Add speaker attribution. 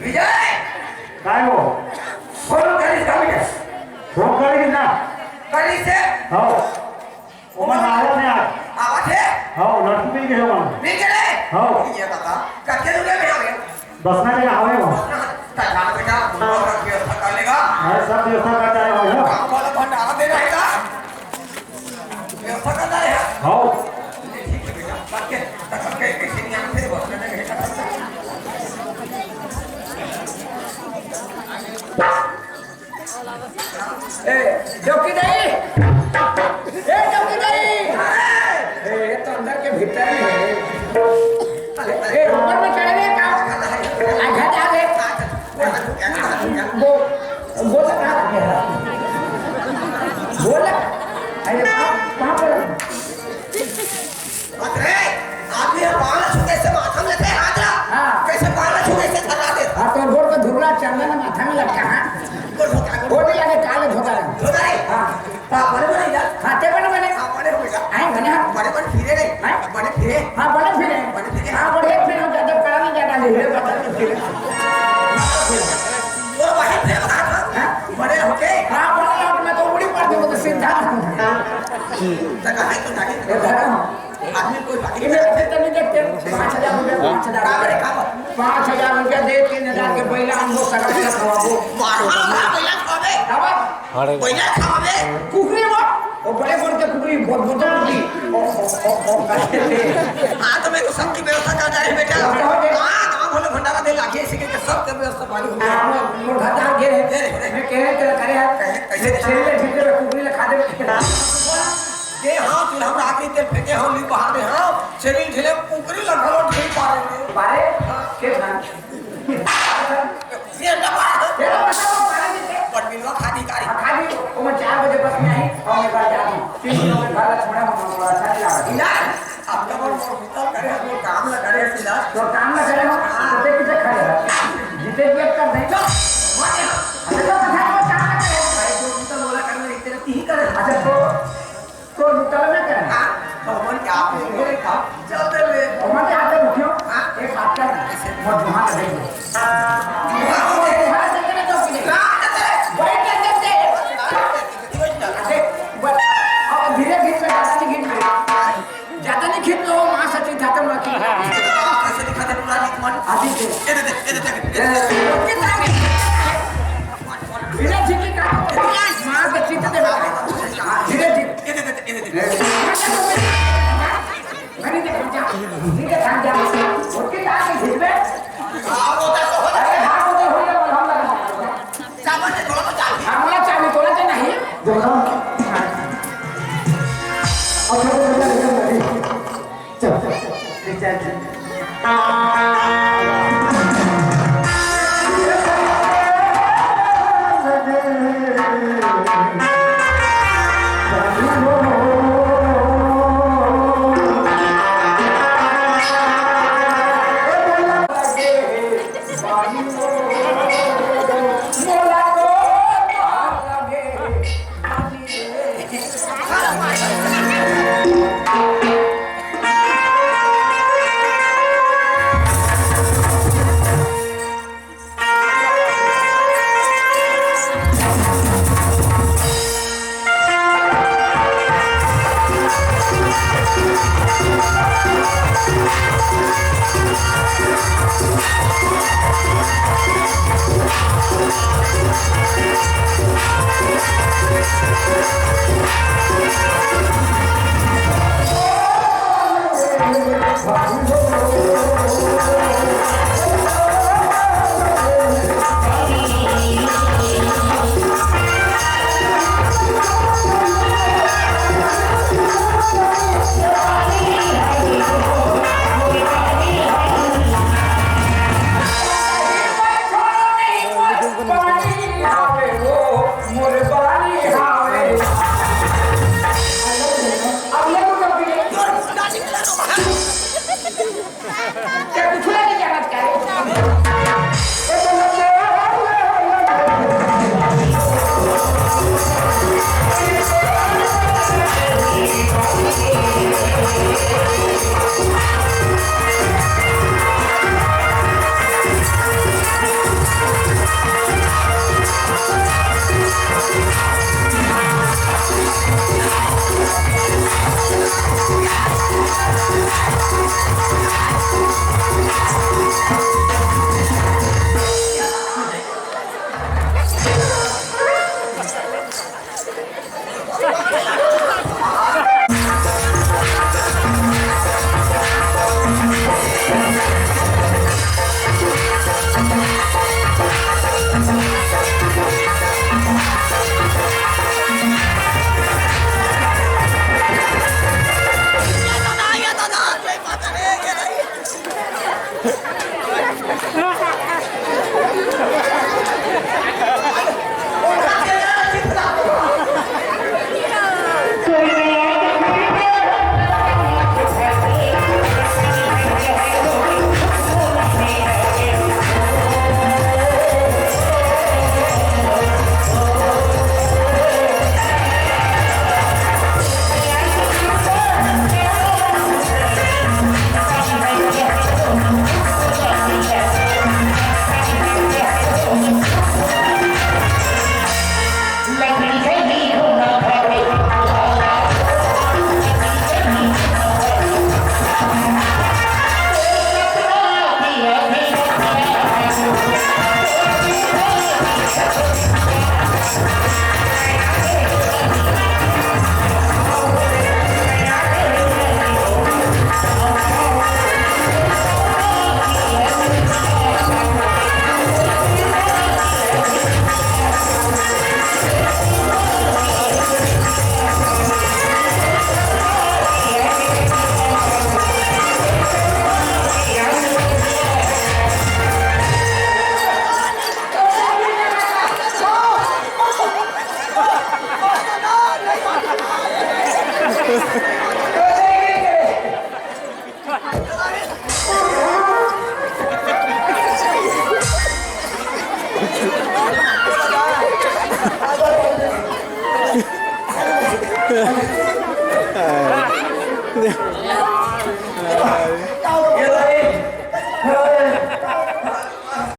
Speaker 1: विजय
Speaker 2: काय हो
Speaker 1: फोन करीस का विजय
Speaker 2: फोन करेगी ना
Speaker 1: करीस है
Speaker 2: हो ओमन आवाज नहीं
Speaker 1: आवाज है
Speaker 2: हो लड़की मिल गई हो मन
Speaker 1: मिल गए
Speaker 2: हो
Speaker 1: ये बता कच्चे रुपए में आवे
Speaker 2: बसना जगह आवे हो
Speaker 1: ताला बेटा और व्यवस्था कर लेगा
Speaker 2: अरे सब व्यवस्था करता है हो
Speaker 1: काम वाला भंडारा दे रहेगा व्यवस्था करता है
Speaker 2: हो
Speaker 1: ठीक है बेटा बात के तक के कैसे नहीं आते बसने में है
Speaker 3: ए चौकीदारी ए तो अंदर के भीतर में है ए ऊपर में चढ़े का आधा आगे वो बोल कहां गया बोल अरे कहां पर
Speaker 1: अरे आदमी बाल छूटे से माथा में लेते हाथ रहा
Speaker 3: हां
Speaker 1: कैसे बाल छूटे से थला दे
Speaker 3: हां तो गोड़ पे धुरला चंदन माथा में लटका हां वो भी लगे काले धोखा
Speaker 1: धोखा हां ता बड़े बड़े यार
Speaker 3: खाते बने बने
Speaker 1: बड़े हो गया
Speaker 3: आई बने
Speaker 1: बड़े बड़े फिरे नहीं बड़े फिरे
Speaker 3: हां बड़े फिरे हां बड़े फिरे ज्यादा कड़ा नहीं ज्यादा ले पता फिरे
Speaker 1: वो वही फिरे हां बड़े होके
Speaker 3: हां बड़ा लौट में तो उड़ी पड़ती वो तो सीधा
Speaker 1: तक है तो जाके
Speaker 3: ये धरा
Speaker 1: आदमी कोई बाकी
Speaker 3: में कितने नहीं देखते 5000 रुपए 5000
Speaker 1: काबरे काम
Speaker 3: 5000 रुपए दे 3000 के पहले हम लोग सगा के खवाबो
Speaker 1: मारो पहिला खावे
Speaker 3: अब
Speaker 1: पहिला खावे
Speaker 3: कुकरी वो बड़े बड़े के कुकरी बहुत कुकरी ओ कहते
Speaker 1: हां तो मेरे को सबकी व्यवस्था कर जाए बेटा हां काम भोले भंडारा दे लागे इसी के सब के व्यवस्था पानी हो
Speaker 3: हम लोग खाता गे मैं कह रहे करे कैसे छेले छेले कुकरी ले खा दे
Speaker 1: के हां तू हम आके तेल फेंके हम ली बाहर में हां शरीर ढीले कुकरी लगलो ढील पारे
Speaker 3: बारे के खान
Speaker 1: ये ना बात
Speaker 3: तेरा बताओ बारे देते
Speaker 1: पर बिलवा खादी कारी
Speaker 3: खाली वो मैं 4 बजे बस में आई और मैं घर जा रहा हूं 3 दिनों में घर छोड़ा अच्छा नहीं लगा
Speaker 1: इला अब तो वो करे वो काम ना करे सिला
Speaker 3: तो काम ना करे तो किसे खड़े जीते भी कर नहीं तो माने अच्छा तो कथा को काम ना करे भाई जो तो बोला करने एक तरह ही करे अच्छा तो निकल ना करे
Speaker 1: हां तो मन क्या आप मेरे काम चलते ले
Speaker 3: और मैं आते मुखियो एक हाथ का बहुत वहां लगे हां चलते तो किले बैठ के धीरे धीरे ज्यादा नहीं खींच लो मां सच्ची था तुम रखी
Speaker 1: कैसे दिखाते पूरा एक मन
Speaker 3: आदि से कितना धीरे धीरे का मां सच्ची था धीरे धीरे मैंने देखा नीचे खान जा उसके आगे झिलबे अरे हां वो तो हो गया हम लगा
Speaker 1: सामान थोड़ा बचा
Speaker 3: हमारा चाबी तोड़ा के नहीं देखो चल
Speaker 4: आहे